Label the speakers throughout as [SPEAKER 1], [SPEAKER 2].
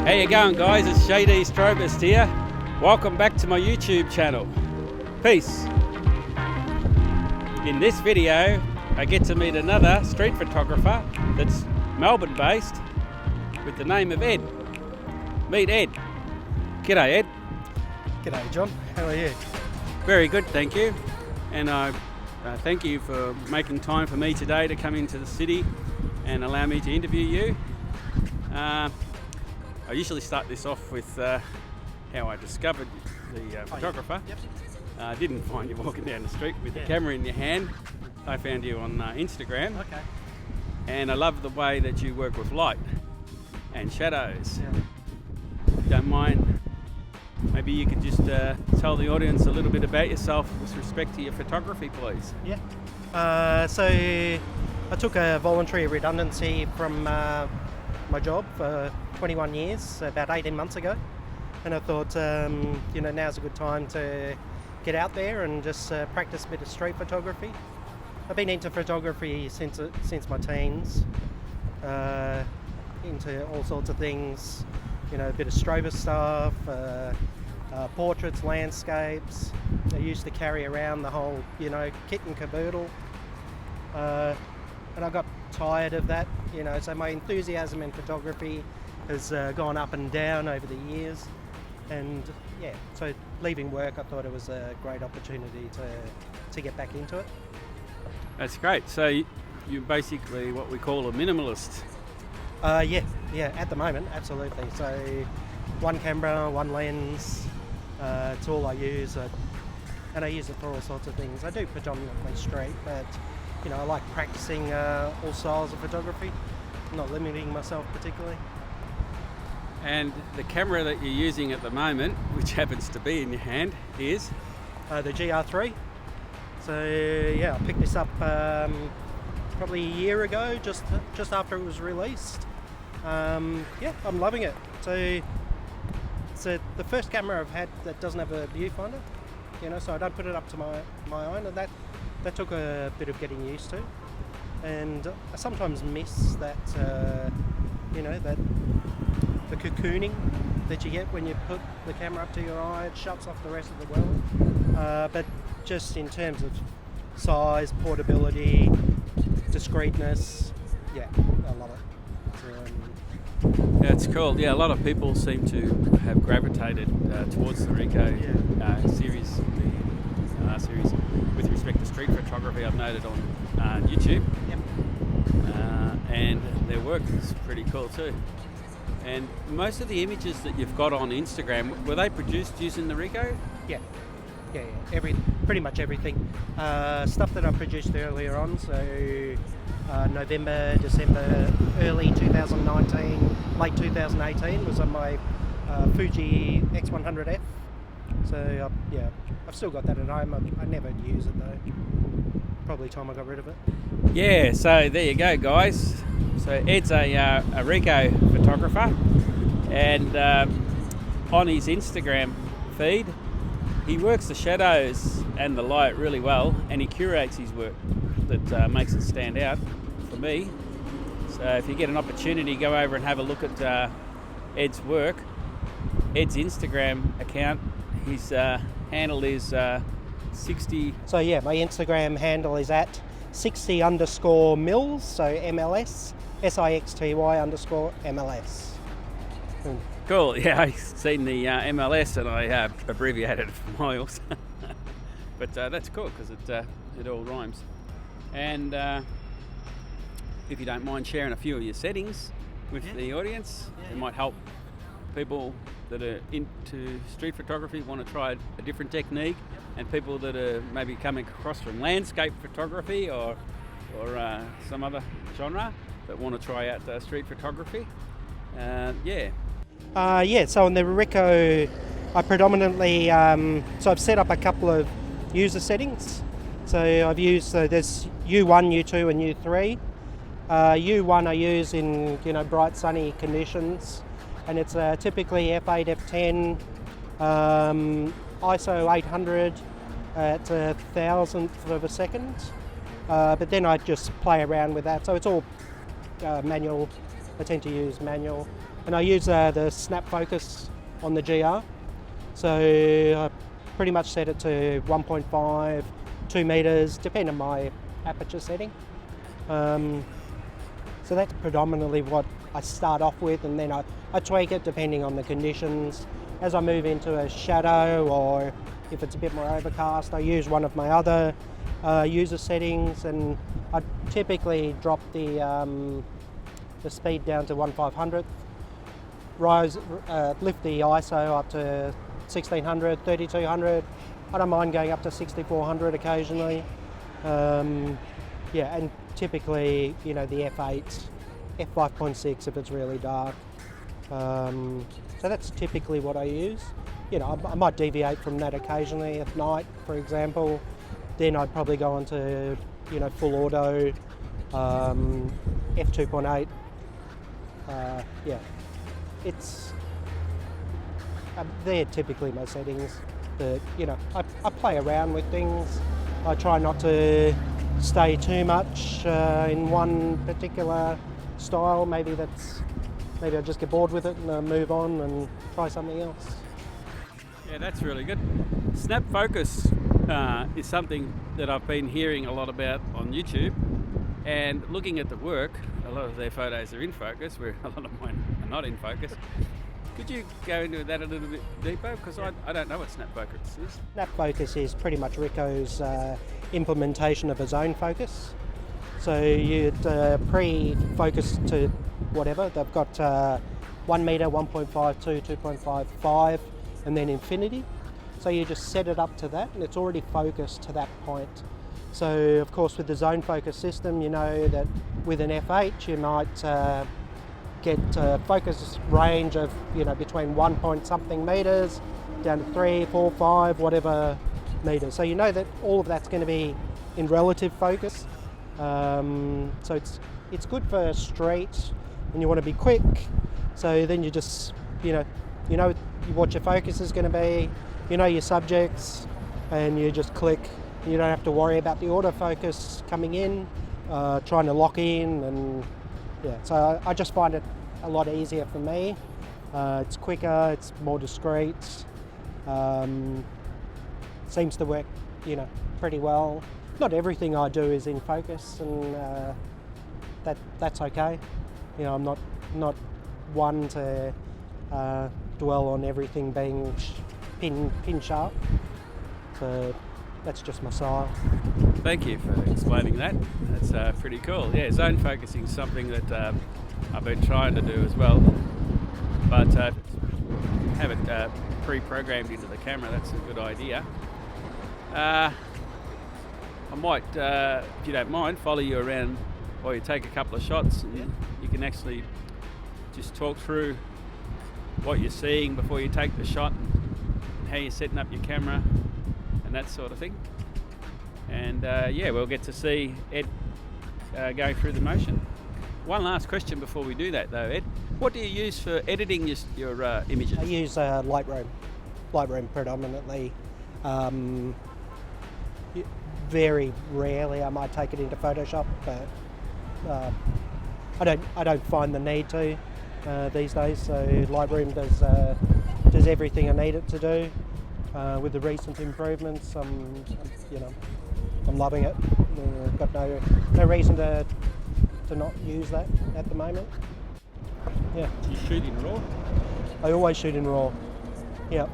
[SPEAKER 1] How you going, guys? It's Shady Strobist here. Welcome back to my YouTube channel. Peace. In this video, I get to meet another street photographer that's Melbourne based with the name of Ed. Meet Ed. G'day, Ed.
[SPEAKER 2] G'day, John. How are you?
[SPEAKER 1] Very good, thank you. And I thank you for making time for me today to come into the city and allow me to interview you. I usually start this off with how I discovered the photographer.
[SPEAKER 2] Yep.
[SPEAKER 1] I didn't find you walking down the street with the camera in your hand. I found you on Instagram.
[SPEAKER 2] Okay.
[SPEAKER 1] And I love the way that you work with light and shadows.
[SPEAKER 2] Yeah.
[SPEAKER 1] If you don't mind, maybe you could just tell the audience a little bit about yourself with respect to your photography, please.
[SPEAKER 2] Yeah. So I took a voluntary redundancy from my job for 21 years, about 18 months ago. And I thought, now's a good time to get out there and just practice a bit of street photography. I've been into photography since my teens, into all sorts of things, a bit of Strobist stuff, portraits, landscapes. I used to carry around the whole, kit and caboodle. And I got tired of that, so my enthusiasm in photography has gone up and down over the years. And so leaving work, I thought it was a great opportunity to get back into it.
[SPEAKER 1] That's great. So you're basically what we call a minimalist.
[SPEAKER 2] Yeah, at the moment, absolutely. So one camera, one lens, it's all I use. And I use it for all sorts of things. I do predominantly street, but I like practicing all styles of photography, not limiting myself particularly.
[SPEAKER 1] And the camera that you're using at the moment, which happens to be in your hand, is?
[SPEAKER 2] The GR III. So I picked this up probably a year ago, just after it was released. I'm loving it. So it's the first camera I've had that doesn't have a viewfinder, so I don't put it up to my own, and that took a bit of getting used to. And I sometimes miss that, that the cocooning that you get when you put the camera up to your eye. It shuts off the rest of the world. But just in terms of size, portability, discreetness, I love it.
[SPEAKER 1] Yeah, it's cool. Yeah, a lot of people seem to have gravitated towards the Ricoh series, the series with respect to street photography. I've noted on YouTube.
[SPEAKER 2] Yep.
[SPEAKER 1] And their work is pretty cool too. And most of the images that you've got on Instagram, were they produced using the Ricoh?
[SPEAKER 2] Yeah. Pretty much everything. Stuff that I produced earlier on, so November, December, early 2019, late 2018 was on my Fuji X100F. So I've still got that at home. I never use it though. Probably time I got rid of it.
[SPEAKER 1] Yeah, so there you go, guys. So Ed's a Ricoh photographer, and on his Instagram feed, he works the shadows and the light really well, and he curates his work that makes it stand out for me. So if you get an opportunity, go over and have a look at Ed's work. Ed's Instagram account, his handle is 60.
[SPEAKER 2] So my Instagram handle is at 60_mils, so MLS, SIXTY_MLS.
[SPEAKER 1] Cool, yeah, I've seen the MLS and I abbreviated it for miles. But that's cool because it all rhymes. And if you don't mind sharing a few of your settings with the audience, it might help people that are into street photography, want to try a different technique, and people that are maybe coming across from landscape photography or some other genre that want to try out street photography.
[SPEAKER 2] So on the Ricoh, I predominantly, so I've set up a couple of user settings. So I've used, there's U1, U2 and U3. U1 I use in, bright sunny conditions, and it's typically f8, f10, ISO 800 at a thousandth of a second. But then I just play around with that. So it's all manual. I tend to use manual. and I use the snap focus on the GR. So I pretty much set it to 1.5, 2 meters, depending on my aperture setting. So that's predominantly what I start off with, and then I tweak it depending on the conditions. As I move into a shadow, or if it's a bit more overcast, I use one of my other user settings, and I typically drop the speed down to 1/500th, lift the ISO up to 1600, 3200. I don't mind going up to 6400 occasionally. Yeah, and typically, you know, the f8, f5.6 if it's really dark. So that's typically what I use. You know, I might deviate from that occasionally at night, for example. Then I'd probably go on to, you know, full auto, f2.8. Yeah, they're typically my settings. But, you know, I play around with things. I try not to stay too much in one particular style. Maybe I just get bored with it and move on and try something else.
[SPEAKER 1] Yeah, that's really good. Snap focus is something that I've been hearing a lot about on YouTube, and looking at the work, a lot of their photos are in focus, where a lot of mine are not in focus. Could you go into that a little bit deeper? Because I don't know what snap focus is. Snap
[SPEAKER 2] focus is pretty much Ricoh's implementation of a zone focus. So you'd pre-focus to whatever. They've got 1 meter, 1.5, 2, 2.5, 5, and then infinity. So you just set it up to that, and it's already focused to that point. So of course, with the zone focus system, you know that with an f8 you might get a focus range of, you know, between 1 point something meters down to 3, 4, 5, whatever meters. So you know that all of that's going to be in relative focus. So it's good for street, and you want to be quick. So then you just, you know what your focus is going to be, you know your subjects, and you just click. You don't have to worry about the autofocus coming in, trying to lock in, and yeah. So I just find it a lot easier for me. It's quicker, it's more discreet. Seems to work, you know, pretty well. Not everything I do is in focus, and that's okay. You know, I'm not one to dwell on everything being pin sharp. So that's just my style.
[SPEAKER 1] Thank you for explaining that. That's pretty cool. Yeah, zone focusing is something that I've been trying to do as well, but have it pre-programmed into the camera. That's a good idea. I might, if you don't mind, follow you around while you take a couple of shots, and you can actually just talk through what you're seeing before you take the shot, and how you're setting up your camera and that sort of thing. And yeah, we'll get to see Ed going through the motion. One last question before we do that though, Ed. What do you use for editing your images?
[SPEAKER 2] I use Lightroom predominantly. Very rarely I might take it into Photoshop, but I don't find the need to these days. So Lightroom does everything I need it to do. With the recent improvements, I'm loving it. I've got no reason to not use that at the moment. Yeah.
[SPEAKER 1] Do you shoot in RAW?
[SPEAKER 2] I always shoot in RAW. Yeah.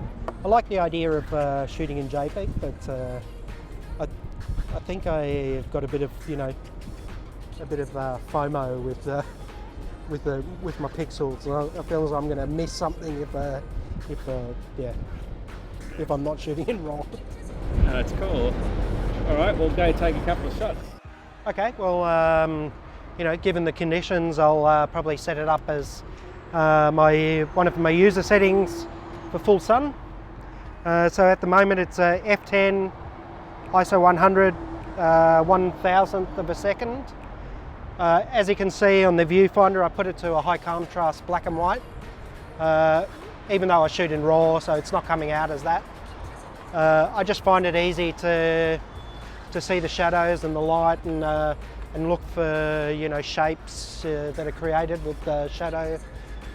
[SPEAKER 2] I like the idea of shooting in JPEG, but I think I've got a bit of FOMO with my pixels. I feel as I'm going to miss something if I'm not shooting in RAW.
[SPEAKER 1] That's cool. All right, we'll go take a couple of shots.
[SPEAKER 2] Okay. Well, given the conditions, I'll probably set it up as one of my user settings for full sun. So at the moment it's f10, ISO 100, 1,000th of a second. As you can see on the viewfinder, I put it to a high contrast black and white, even though I shoot in RAW, so it's not coming out as that. I just find it easy to see the shadows and the light, and look for shapes that are created with the shadow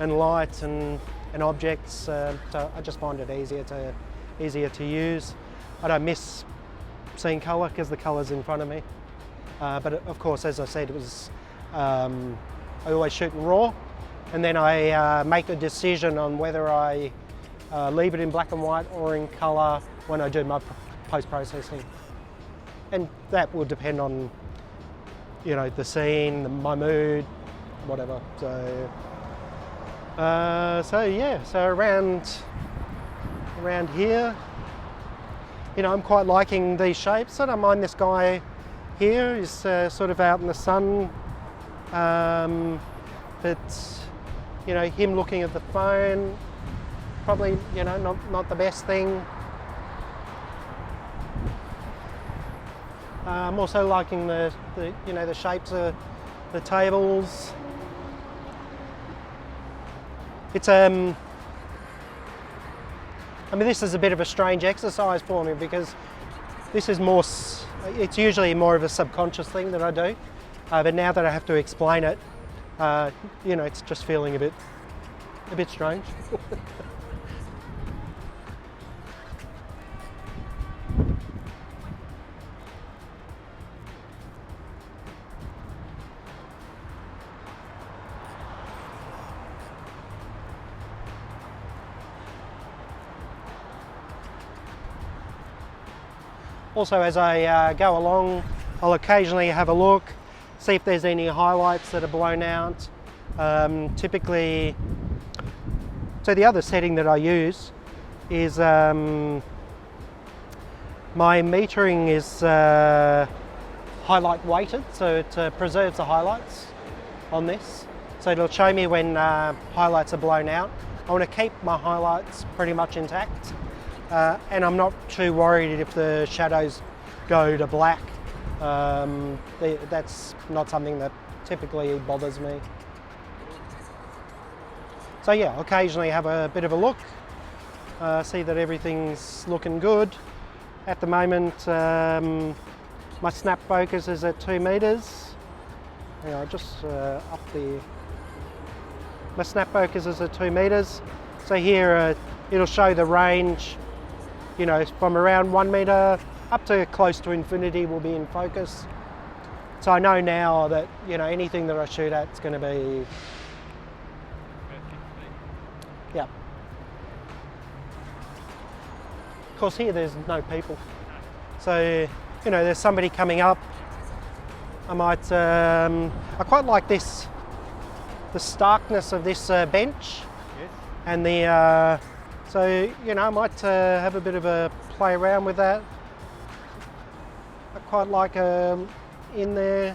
[SPEAKER 2] and light and objects, so I just find it easier to use. I don't miss seeing colour because the colour's in front of me. But of course, as I said, it was I always shoot in RAW, and then I make a decision on whether I leave it in black and white or in colour when I do my post-processing. And that will depend on, you know, the scene, my mood, whatever. So, so around here, you know, I'm quite liking these shapes. I don't mind this guy here. He's sort of out in the sun, but you know, him looking at the phone, probably, you know, not the best thing. I'm also liking the you know, the shapes of the tables. It's I mean, this is a bit of a strange exercise for me because this is more, it's usually more of a subconscious thing that I do, but now that I have to explain it, you know, it's just feeling a bit strange. Also, as I go along, I'll occasionally have a look, see if there's any highlights that are blown out. Typically, so the other setting that I use is my metering is highlight weighted, so it preserves the highlights on this. So it'll show me when highlights are blown out. I want to keep my highlights pretty much intact. And I'm not too worried if the shadows go to black. That's not something that typically bothers me. So yeah, occasionally have a bit of a look, see that everything's looking good. At the moment, my snap focus is at 2 meters. You know, just up there. My snap focus is at 2 meters. So here it'll show the range. You know, from around 1 meter up to close to infinity will be in focus. So I know now that, you know, anything that I shoot at is going to be, yeah. Of course, here there's no people. So, you know, there's somebody coming up. I might, I quite like this, the starkness of this bench. Yes. And the, so, you know, I might have a bit of a play around with that. I quite like in there.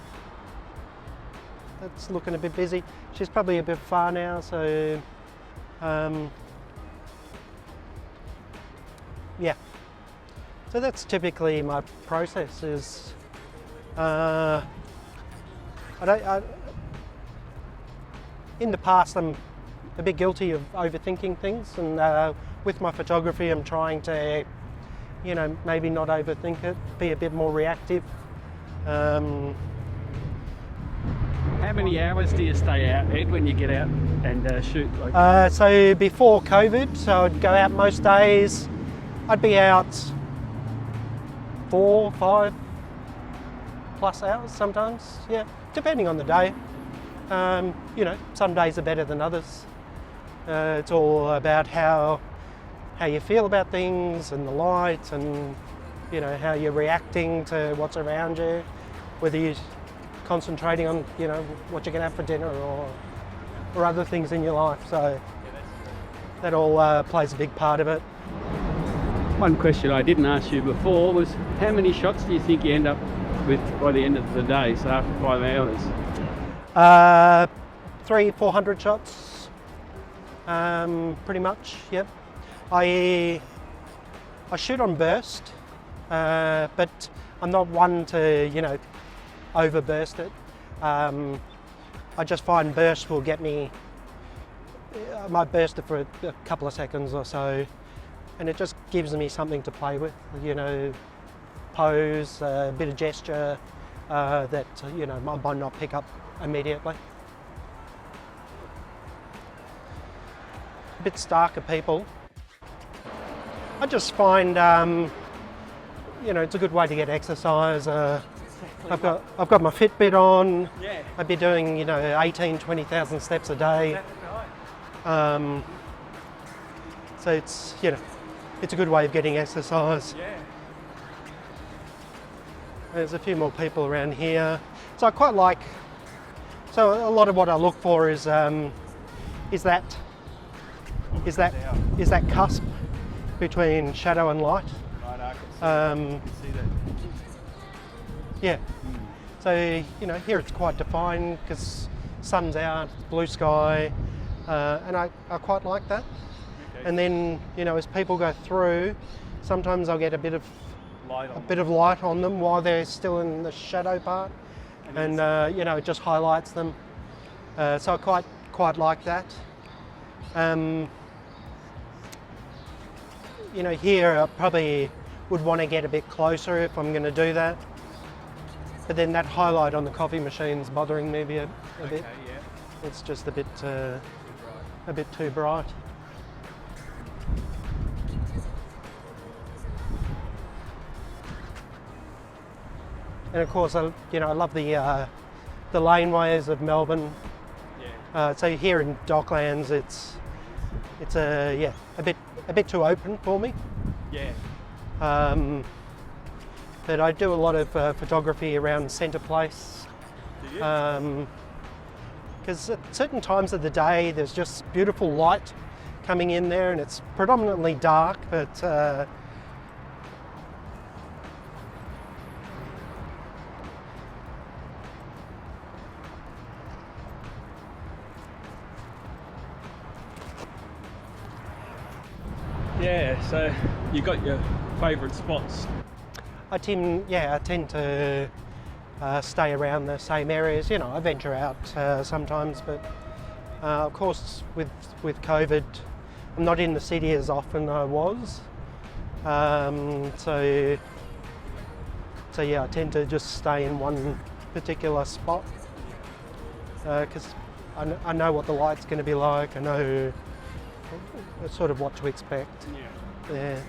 [SPEAKER 2] That's looking a bit busy. She's probably a bit far now, so yeah. So that's typically my process. Is in the past I'm a bit guilty of overthinking things, and with my photography I'm trying to, you know, maybe not overthink it, be a bit more reactive.
[SPEAKER 1] How many hours do you stay out, Ed, when you get out and shoot?
[SPEAKER 2] So before COVID, so I'd go out most days. I'd be out 4, 5 plus hours sometimes, yeah, depending on the day. You know, some days are better than others. It's all about how you feel about things and the light, and, you know, how you're reacting to what's around you, whether you're concentrating on, you know, what you're going to have for dinner or other things in your life. So that all plays a big part of it.
[SPEAKER 1] One question I didn't ask you before was, how many shots do you think you end up with by the end of the day, so after 5 hours?
[SPEAKER 2] 300-400 shots. Pretty much, yep. I shoot on burst, but I'm not one to, you know, overburst it. I just find burst will get me, I might burst it for a couple of seconds or so, and it just gives me something to play with, you know, pose, a bit of gesture that, you know, I might not pick up immediately. bit starker people. I just find, you know, it's a good way to get exercise. I've got my Fitbit on.
[SPEAKER 1] Yeah.
[SPEAKER 2] I'd be doing, you know, 18, 20,000 steps a day. So it's, you know, it's a good way of getting exercise.
[SPEAKER 1] Yeah.
[SPEAKER 2] There's a few more people around here. So I quite like, so a lot of what I look for is that cusp between shadow and light.
[SPEAKER 1] Right, I can see that.
[SPEAKER 2] Yeah. So, you know, here it's quite defined because sun's out, blue sky, and I quite like that.
[SPEAKER 1] Okay.
[SPEAKER 2] And then, you know, as people go through, sometimes I'll get a bit of
[SPEAKER 1] Light on
[SPEAKER 2] light on them while they're still in the shadow part, and you know, it just highlights them. So I quite like that. You know, here I probably would want to get a bit closer if I'm going to do that. But then that highlight on the coffee machine's bothering me a bit.
[SPEAKER 1] Okay, yeah.
[SPEAKER 2] It's just a bit too bright. And of course, you know, I love the laneways of Melbourne.
[SPEAKER 1] Yeah.
[SPEAKER 2] So here in Docklands, it's a bit too open for me.
[SPEAKER 1] Yeah.
[SPEAKER 2] But I do a lot of photography around Centre Place.
[SPEAKER 1] Do you?
[SPEAKER 2] Because at certain times of the day, there's just beautiful light coming in there, and it's predominantly dark, but
[SPEAKER 1] Yeah, so you got your favourite spots.
[SPEAKER 2] I tend to stay around the same areas. You know, I venture out sometimes, but of course with COVID, I'm not in the city as often as I was. So yeah, I tend to just stay in one particular spot because I know what the light's going to be like. I know sort of what to expect. Yeah.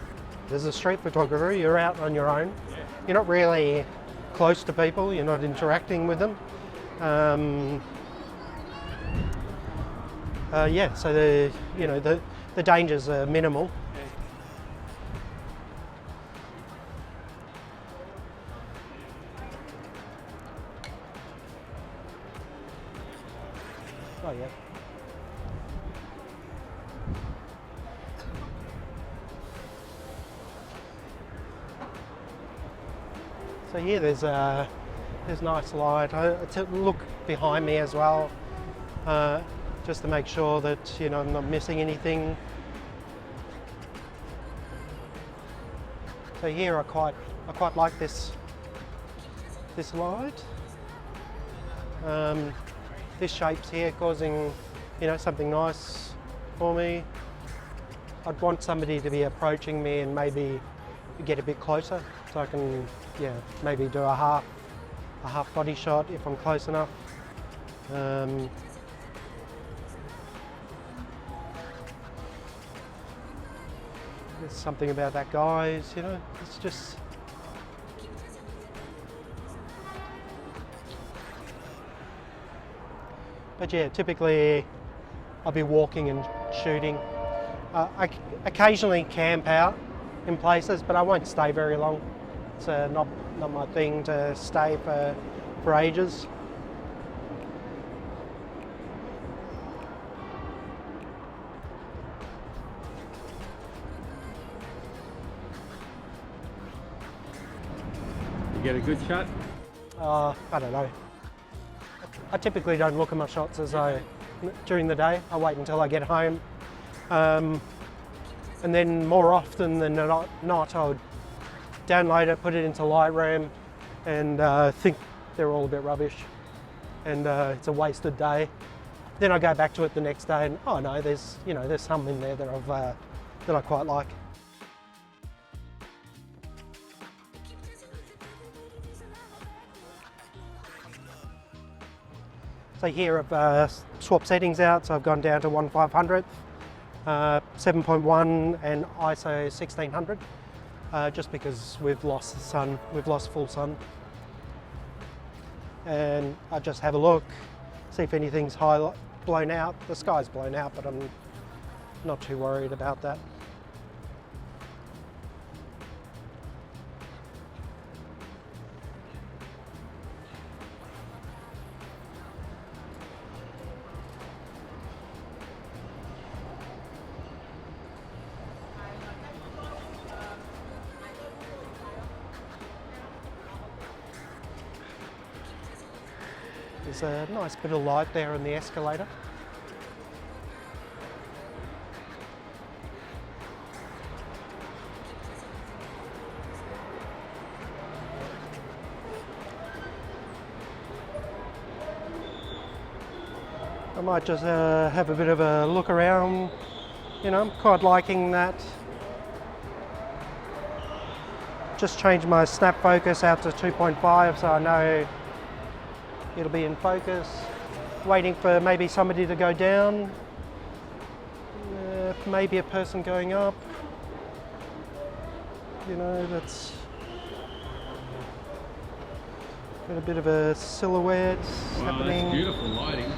[SPEAKER 2] There's a street photographer, you're out on your own.
[SPEAKER 1] Yeah.
[SPEAKER 2] You're not really close to people, you're not interacting with them. Yeah, so the dangers are minimal. Oh yeah. So here there's nice light. I look behind me as well, just to make sure that, you know, I'm not missing anything. So here I quite like this light. This shape's here causing, you know, something nice for me. I'd want somebody to be approaching me and maybe get a bit closer so I can, yeah, maybe do a half body shot if I'm close enough. There's something about that guy's, you know, it's just. But yeah, typically I'll be walking and shooting. I occasionally camp out in places, but I won't stay very long. It's not my thing to stay for ages.
[SPEAKER 1] You get a good shot?
[SPEAKER 2] I don't know. I typically don't look at my shots during the day. I wait until I get home. And then more often than not, I would download it, put it into Lightroom, and think they're all a bit rubbish, and it's a wasted day. Then I go back to it the next day, and oh no, there's some in there that I quite like. So here I've swapped settings out, so I've gone down to 1/500th. 7.1 and ISO 1600, just because we've lost the sun, we've lost full sun. And I just have a look, see if anything's blown out. The sky's blown out, but I'm not too worried about that. There's a nice bit of light there in the escalator. I might just have a bit of a look around. You know, I'm quite liking that. Just changed my snap focus out to 2.5 so I know it'll be in focus. Waiting for maybe somebody to go down. Maybe a person going up. You know, that's got a bit of a silhouette happening.
[SPEAKER 1] That's beautiful lighting.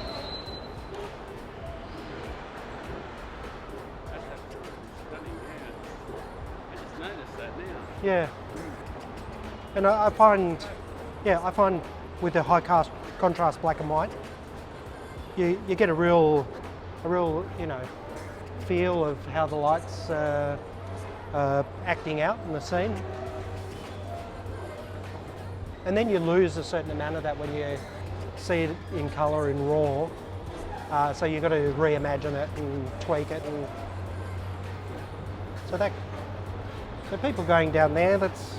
[SPEAKER 2] Yeah, and I find with the high contrast black and white, you get a real feel of how the lights are acting out in the scene, and then you lose a certain amount of that when you see it in colour in raw. So you've got to reimagine it and tweak it, and so people going down there, that's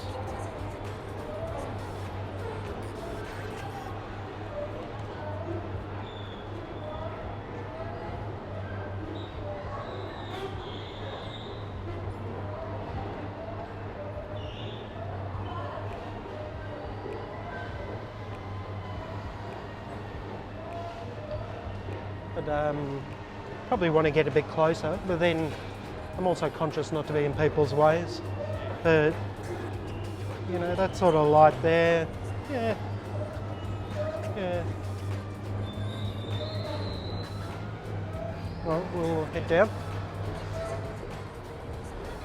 [SPEAKER 2] probably want to get a bit closer, but then I'm also conscious not to be in people's ways. But you know, that sort of light there, yeah. Well, we'll head down.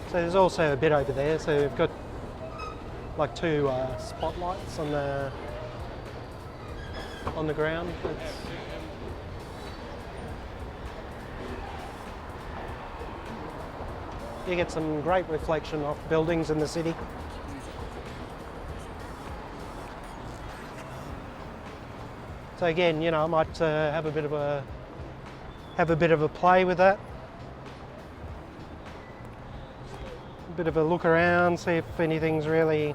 [SPEAKER 2] So there's also a bit over there, so we've got like two spotlights on the ground. You get some great reflection off buildings in the city. So again, you know, I might have a bit of a play with that. A bit of a look around, see if anything's really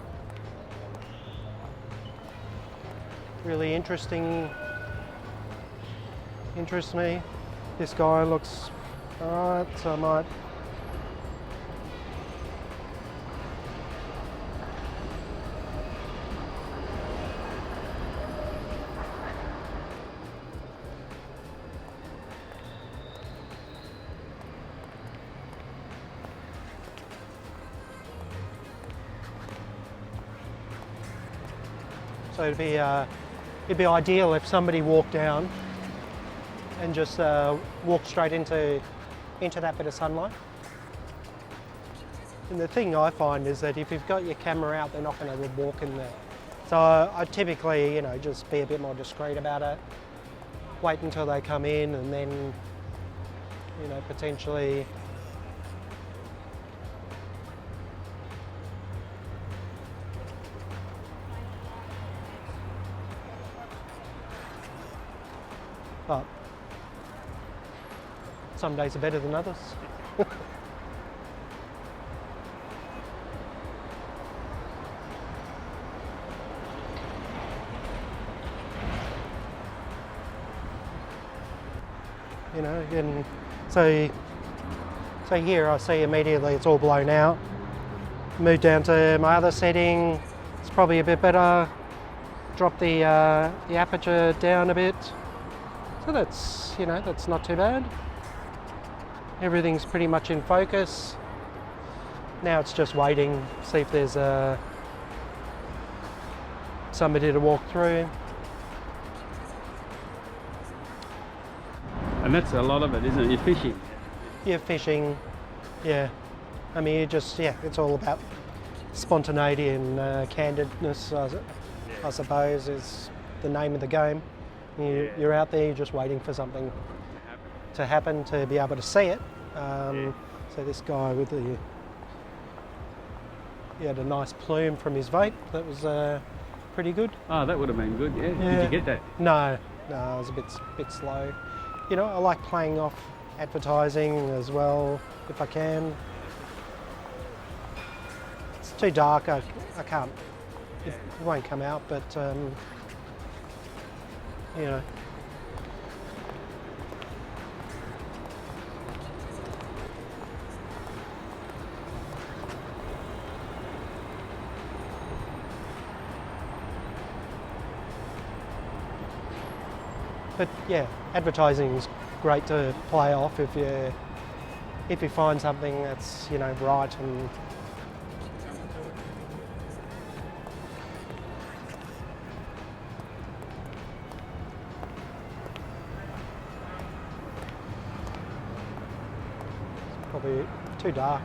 [SPEAKER 2] interests me. This guy looks alright, so I might. So it'd be ideal if somebody walked down and just walked straight into that bit of sunlight. And the thing I find is that if you've got your camera out, they're not going to walk in there. So I typically, you know, just be a bit more discreet about it. Wait until they come in, and then, you know, potentially. But some days are better than others. You know, and so here I see immediately it's all blown out. Move down to my other setting, it's probably a bit better. Drop the aperture down a bit. So that's, you know, that's not too bad. Everything's pretty much in focus. Now it's just waiting, see if there's somebody to walk through.
[SPEAKER 1] And that's a lot of it, isn't it? You're fishing.
[SPEAKER 2] You're fishing, yeah. I mean, you just, yeah, it's all about spontaneity and candidness, I suppose, is the name of the game. You're out there, you're just waiting for something to happen, to be able to see it. So this guy with he had a nice plume from his vape. That was pretty good.
[SPEAKER 1] Oh, that would have been good, yeah. Did you get that?
[SPEAKER 2] No, I was a bit slow. You know, I like playing off advertising as well, if I can. It's too dark, I can't, it won't come out, but you know. But yeah, advertising is great to play off if you find something that's, you know, right and it's probably too dark.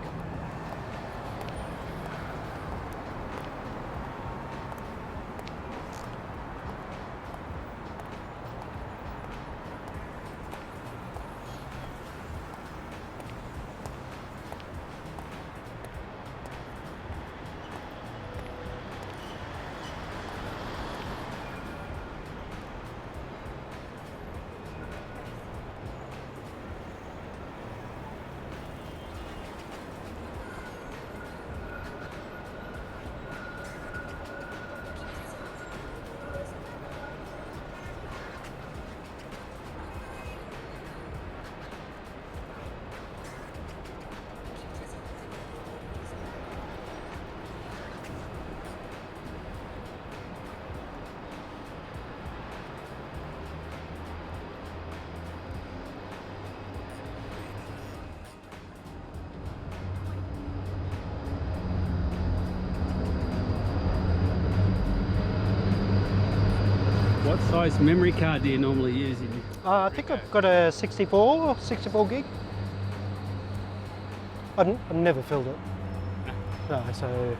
[SPEAKER 1] What size memory card do you normally use in?
[SPEAKER 2] I think I've got a 64 gig. I've never filled it. No, so.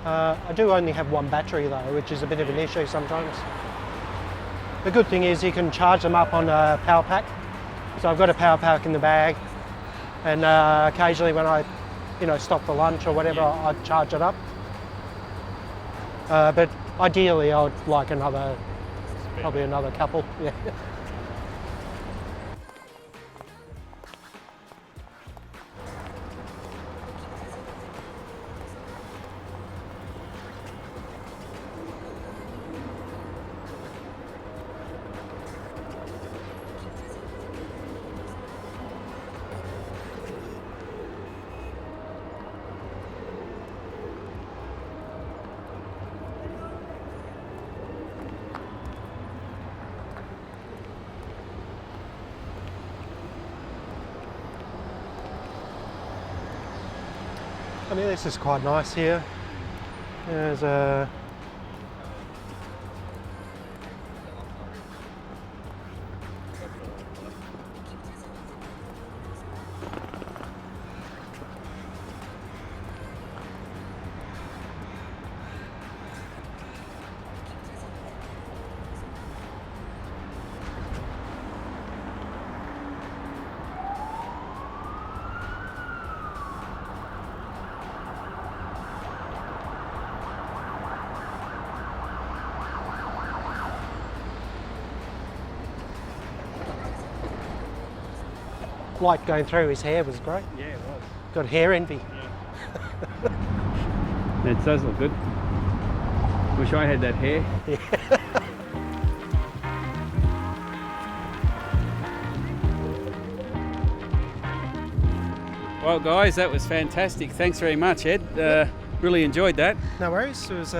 [SPEAKER 2] I do only have one battery though, which is a bit of an issue sometimes. The good thing is you can charge them up on a power pack. So I've got a power pack in the bag, and occasionally when I, you know, stop for lunch or whatever, I charge it up. But ideally, I would like probably another couple. Yeah. I mean, this is quite nice here. There's a light going through his hair was great.
[SPEAKER 1] Yeah, it was.
[SPEAKER 2] Got hair envy.
[SPEAKER 1] Yeah. It does look good. Wish I had that hair.
[SPEAKER 2] Yeah.
[SPEAKER 1] Well guys, that was fantastic. Thanks very much, Ed. Really enjoyed that.
[SPEAKER 2] No worries. It was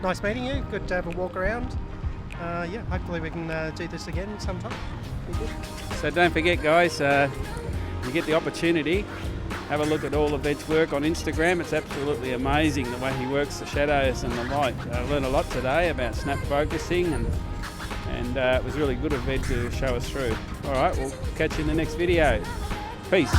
[SPEAKER 2] nice meeting you. Good to have a walk around. Yeah, hopefully we can do this again sometime. Be good.
[SPEAKER 1] So don't forget, guys, you get the opportunity, have a look at all of Ed's work on Instagram. It's absolutely amazing the way he works the shadows and the light. I learned a lot today about snap focusing, and it was really good of Ed to show us through. All right, we'll catch you in the next video. Peace.